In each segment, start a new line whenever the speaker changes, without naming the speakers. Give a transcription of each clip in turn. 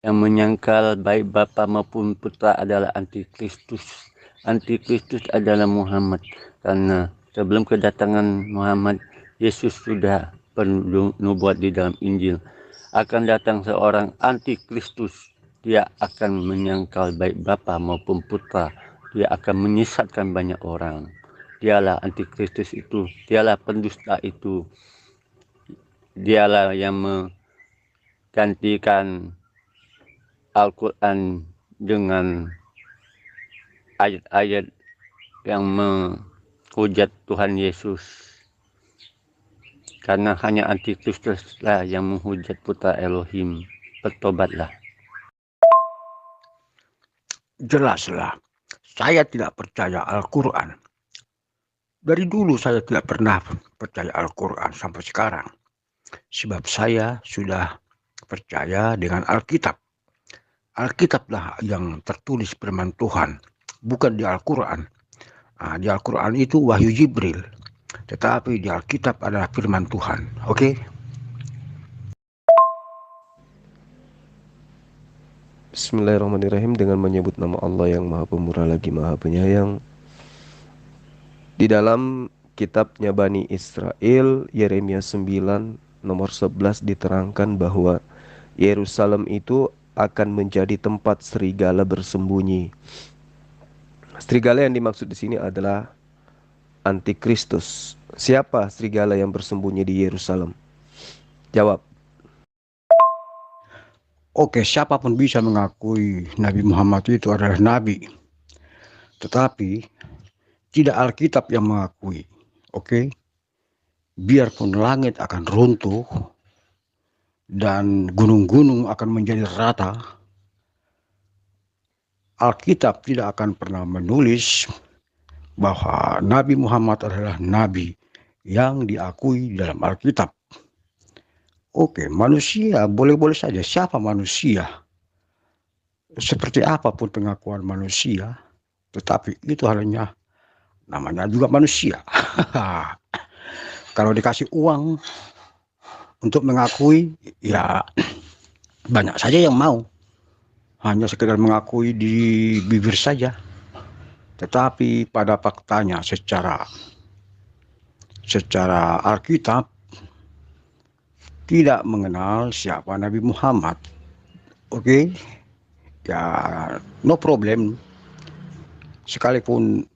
yang menyangkal baik Bapa maupun Putra adalah antikristus. Antikristus adalah Muhammad, karena sebelum kedatangan Muhammad, Yesus sudah bernubuat di dalam Injil. Akan datang seorang antikristus. Dia akan menyangkal baik Bapa maupun Putra. Dia akan menyesatkan banyak orang. Dialah antikristus itu, dialah pendusta itu. Dialah yang menggantikan Al-Quran dengan ayat-ayat yang menghujat Tuhan Yesus. Karena hanya antikristuslah yang menghujat putra Elohim. Bertobatlah.
Jelaslah, saya tidak percaya Al-Quran. Dari dulu saya tidak pernah percaya Al-Quran sampai sekarang. Sebab saya sudah percaya dengan Alkitab. Alkitablah yang tertulis firman Tuhan, bukan di Al-Quran. Di Al-Quran itu wahyu Jibril, tetapi di Alkitab adalah firman Tuhan. Oke?
Bismillahirrahmanirrahim, dengan menyebut nama Allah yang Maha Pemurah lagi Maha Penyayang. Di dalam kitabnya Bani Israel, Yeremia 9 nomor 11 diterangkan bahwa Yerusalem itu akan menjadi tempat serigala bersembunyi. Serigala yang dimaksud di sini adalah antikristus. Siapa serigala yang bersembunyi di Yerusalem? Jawab.
Oke, siapapun bisa mengakui Nabi Muhammad itu adalah nabi. Tetapi tidak Alkitab yang mengakui. Oke? Biarpun langit akan runtuh dan gunung-gunung akan menjadi rata, Alkitab tidak akan pernah menulis bahwa Nabi Muhammad adalah nabi yang diakui dalam Alkitab. Oke, manusia boleh-boleh saja. Siapa manusia? Seperti apapun pengakuan manusia, tetapi itu hanya namanya juga manusia. Kalau dikasih uang untuk mengakui, ya banyak saja yang mau. Hanya sekedar mengakui di bibir saja. Tetapi pada faktanya secara Alkitab tidak mengenal siapa Nabi Muhammad. Oke? Ya, no problem. Sekalipun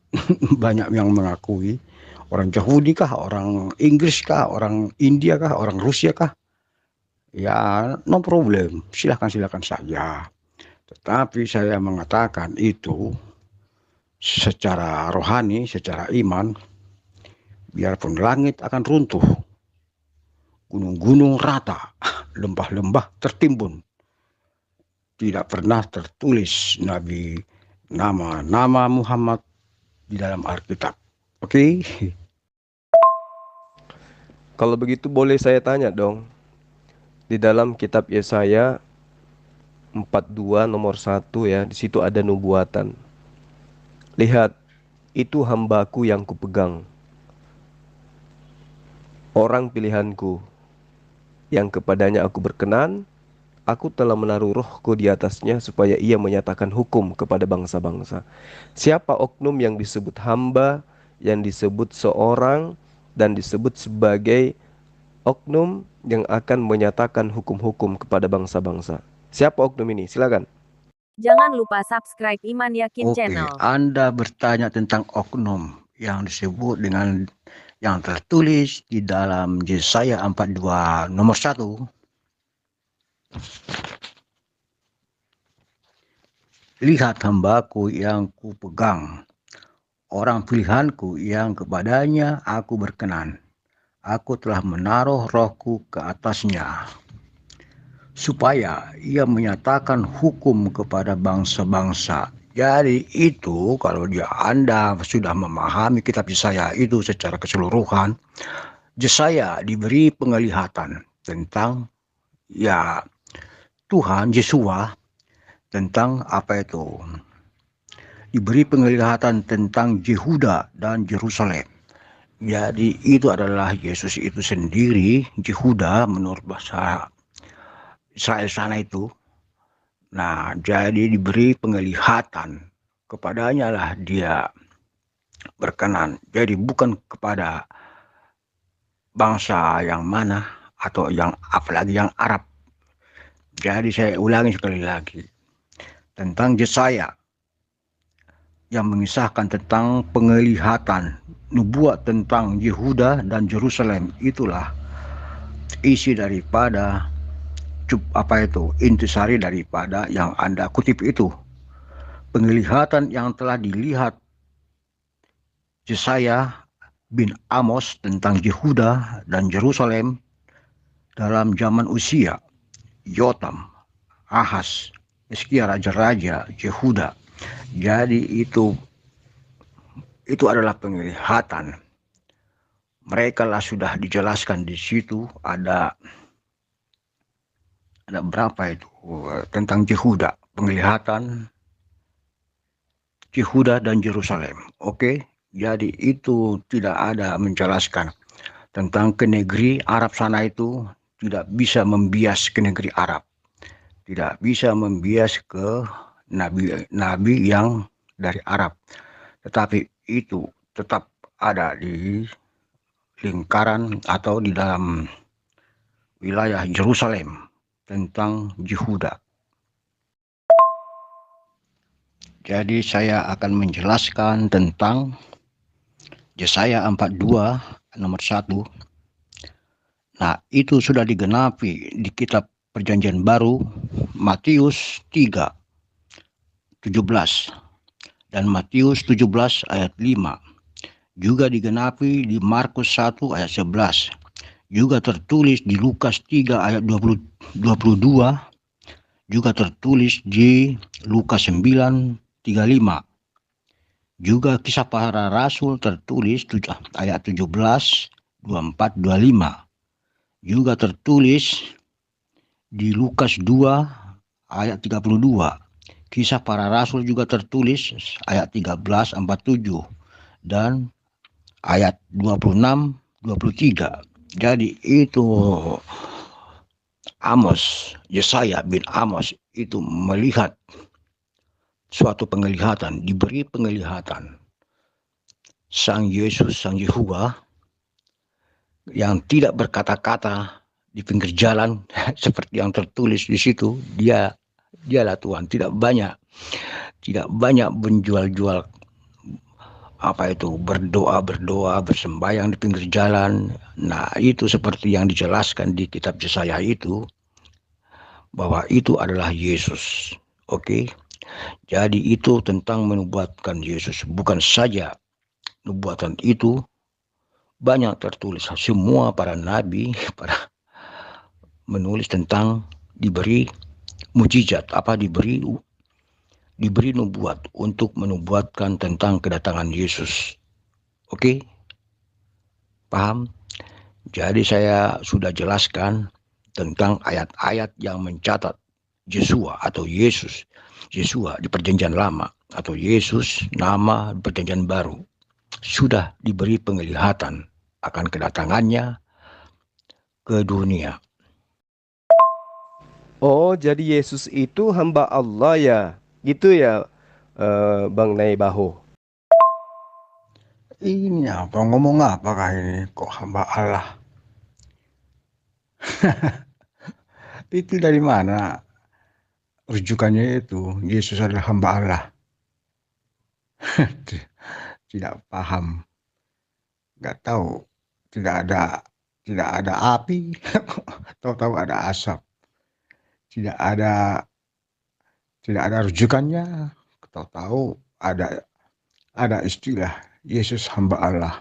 banyak yang mengakui, orang Yahudi kah, orang Inggris kah, orang India kah, orang Rusia kah, ya no problem, silakan saja. Tetapi saya mengatakan itu secara rohani, secara iman, biarpun langit akan runtuh, gunung-gunung rata, lembah-lembah tertimbun, tidak pernah tertulis nama Muhammad di dalam Alkitab. Oke?
Kalau begitu boleh saya tanya dong. Di dalam kitab Yesaya 42 nomor 1 ya, di situ ada nubuatan. Lihat, itu hambaku yang kupegang, orang pilihanku, yang kepadanya aku berkenan. Aku telah menaruh rohku di atasnya supaya ia menyatakan hukum kepada bangsa-bangsa. Siapa oknum yang disebut hamba, yang disebut seorang, dan disebut sebagai oknum yang akan menyatakan hukum-hukum kepada bangsa-bangsa? Siapa oknum ini? Silakan.
Jangan lupa subscribe Iman Yakin
Oke,
Channel.
Anda bertanya tentang oknum yang disebut dengan yang tertulis di dalam Yesaya 42 nomor 1. Lihat hambaku yang kupegang, orang pilihanku yang kepadanya aku berkenan. Aku telah menaruh rohku ke atasnya, supaya ia menyatakan hukum kepada bangsa-bangsa. Jadi itu kalau Anda sudah memahami kitab Yesaya itu secara keseluruhan, Yesaya diberi penglihatan tentang ya Tuhan Yesua, tentang apa itu, diberi penglihatan tentang Yehuda dan Yerusalem. Jadi itu adalah Yesus itu sendiri, Yehuda menurut bahasa Israel sana itu, Nah, jadi diberi penglihatan, kepadanya lah dia berkenan. Jadi bukan kepada bangsa yang mana atau yang apalagi yang Arab. Jadi saya ulangi sekali lagi tentang Yesaya yang mengisahkan tentang penglihatan nubuat tentang Yehuda dan Yerusalem. Itulah isi daripada intisari daripada yang Anda kutip itu. Penglihatan yang telah dilihat Yesaya bin Amos tentang Yehuda dan Yerusalem dalam zaman Usia, Yotam, Ahaz, Hizkia raja-raja Yehuda. Jadi itu adalah penglihatan. Mereka lah sudah dijelaskan di situ, ada berapa itu tentang Yehuda, penglihatan Yehuda dan Yerusalem. Oke, jadi itu tidak ada menjelaskan tentang ke negeri Arab sana, itu tidak bisa membias ke negeri Arab, tidak bisa membias ke nabi yang dari Arab, tetapi itu tetap ada di lingkaran atau di dalam wilayah Yerusalem tentang Yehuda. Jadi saya akan menjelaskan tentang Yesaya 42 nomor 1. Nah, itu sudah digenapi di kitab Perjanjian Baru, Matius 3:17 dan Matius 17 ayat 5. Juga digenapi di Markus 1 ayat 11. Juga tertulis di Lukas 3 ayat 22. Juga tertulis di Lukas 9:35. Juga Kisah Para Rasul tertulis ayat 17, 24, 25. Juga tertulis di Lukas 2 ayat 32. Kisah Para Rasul juga tertulis ayat 13, 47 dan ayat 26, 23. Jadi itu Yesaya bin Amos itu melihat suatu penglihatan, diberi penglihatan Sang Yesus, Sang Yehuwa yang tidak berkata-kata di pinggir jalan seperti yang tertulis di situ. Dialah Tuhan, tidak banyak menjual-jual berdoa bersembahyang di pinggir jalan. Nah, itu seperti yang dijelaskan di kitab Yesaya itu, bahwa itu adalah Yesus. Oke. Jadi itu tentang menubuatkan Yesus. Bukan saja nubuatan itu banyak tertulis, semua para nabi para menulis tentang diberi mujizat, diberi nubuat untuk menubuatkan tentang kedatangan Yesus. Oke? Paham? Jadi saya sudah jelaskan tentang ayat-ayat yang mencatat Yesua atau Yesus. Yesua di Perjanjian Lama atau Yesus nama di Perjanjian Baru. Sudah diberi penglihatan akan kedatangannya ke dunia.
Oh, jadi Yesus itu hamba Allah ya? Gitu ya, Bang Naibaho.
Ini apa, ngomong apakah ini, kok hamba Allah? Itu dari mana rujukannya itu Yesus adalah hamba Allah? Tidak paham, nggak tahu, tidak ada api, tahu-tahu ada asap, tidak ada rujukannya, tahu-tahu ada istilah Yesus hamba Allah.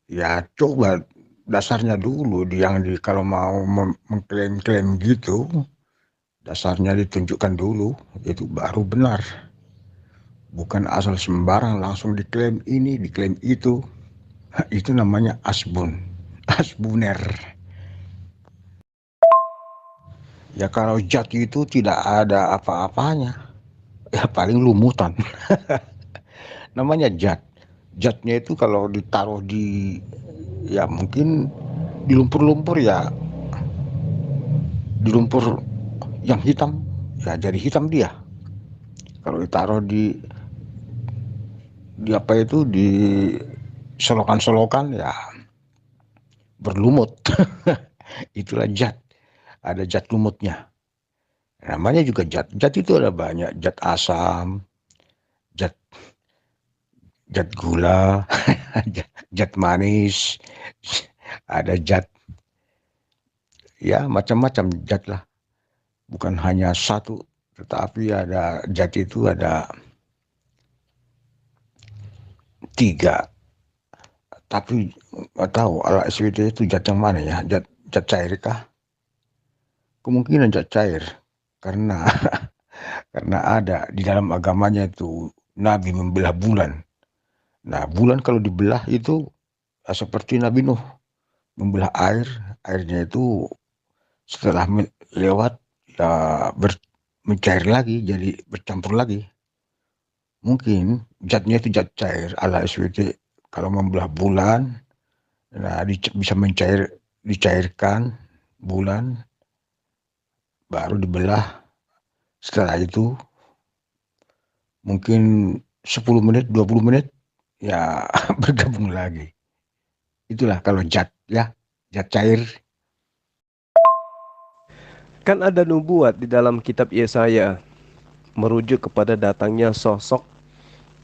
Ya coba dasarnya dulu kalau mau mengklaim gitu, dasarnya ditunjukkan dulu, itu baru benar. Bukan asal sembarang langsung diklaim ini, diklaim itu. Itu namanya asbuner. Ya kalau zat itu tidak ada apa-apanya, ya paling lumutan. Namanya zat. Zatnya itu kalau ditaruh ya mungkin di lumpur-lumpur, ya di lumpur yang hitam, ya jadi hitam dia. Kalau ditaruh di apa itu, di solokan-solokan, ya berlumut. Itulah zat. Ada zat lumutnya. Namanya juga zat. Zat itu ada banyak. Zat asam, zat gula, zat manis, ada zat, ya macam-macam zat lah. Bukan hanya satu, tetapi ada zat itu ada 3. Tapi nggak tahu ala SWT itu zat yang mana ya, zat cair kah? Kemungkinan zat cair, karena ada di dalam agamanya itu Nabi membelah bulan. Nah, bulan kalau dibelah itu seperti Nabi Nuh membelah airnya itu setelah lewat ya mencair lagi, jadi bercampur lagi. Mungkin zatnya itu zat cair ala SWT. Kalau membelah bulan, nah bisa dicairkan bulan, baru dibelah. Setelah itu mungkin 10 menit, 20 menit, ya bergabung lagi. Itulah kalau zat, ya, zat cair.
Kan ada nubuat di dalam kitab Yesaya merujuk kepada datangnya sosok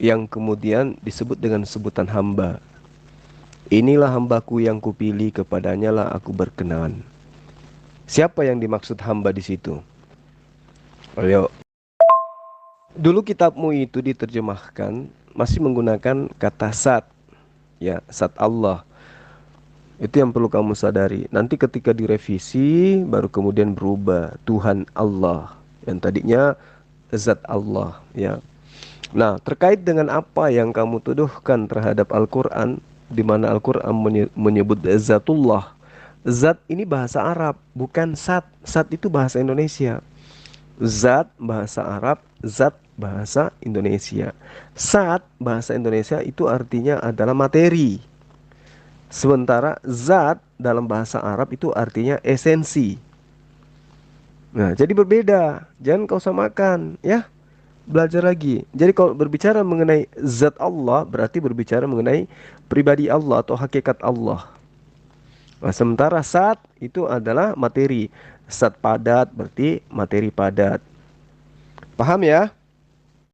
yang kemudian disebut dengan sebutan hamba. Inilah hambaku yang kupilih, kepadanya lah aku berkenan. Siapa yang dimaksud hamba di situ? Ayo. Dulu kitabmu itu diterjemahkan masih menggunakan kata Zat, ya, Zat Allah. Itu yang perlu kamu sadari. Nanti ketika direvisi baru kemudian berubah Tuhan Allah, yang tadinya Zat Allah, ya. Nah, terkait dengan apa yang kamu tuduhkan terhadap Al-Quran, di mana Al-Quran menyebut Zatullah. Zat ini bahasa Arab, bukan Sat. Sat itu bahasa Indonesia. Zat bahasa Arab, Zat bahasa Indonesia. Sat bahasa Indonesia itu artinya adalah materi. Sementara zat dalam bahasa Arab itu artinya esensi. Nah, jadi berbeda. Jangan kau samakan, ya. Belajar lagi. Jadi kalau berbicara mengenai zat Allah, berarti berbicara mengenai pribadi Allah atau hakikat Allah. Nah, sementara zat itu adalah materi. Zat padat berarti materi padat. Paham ya?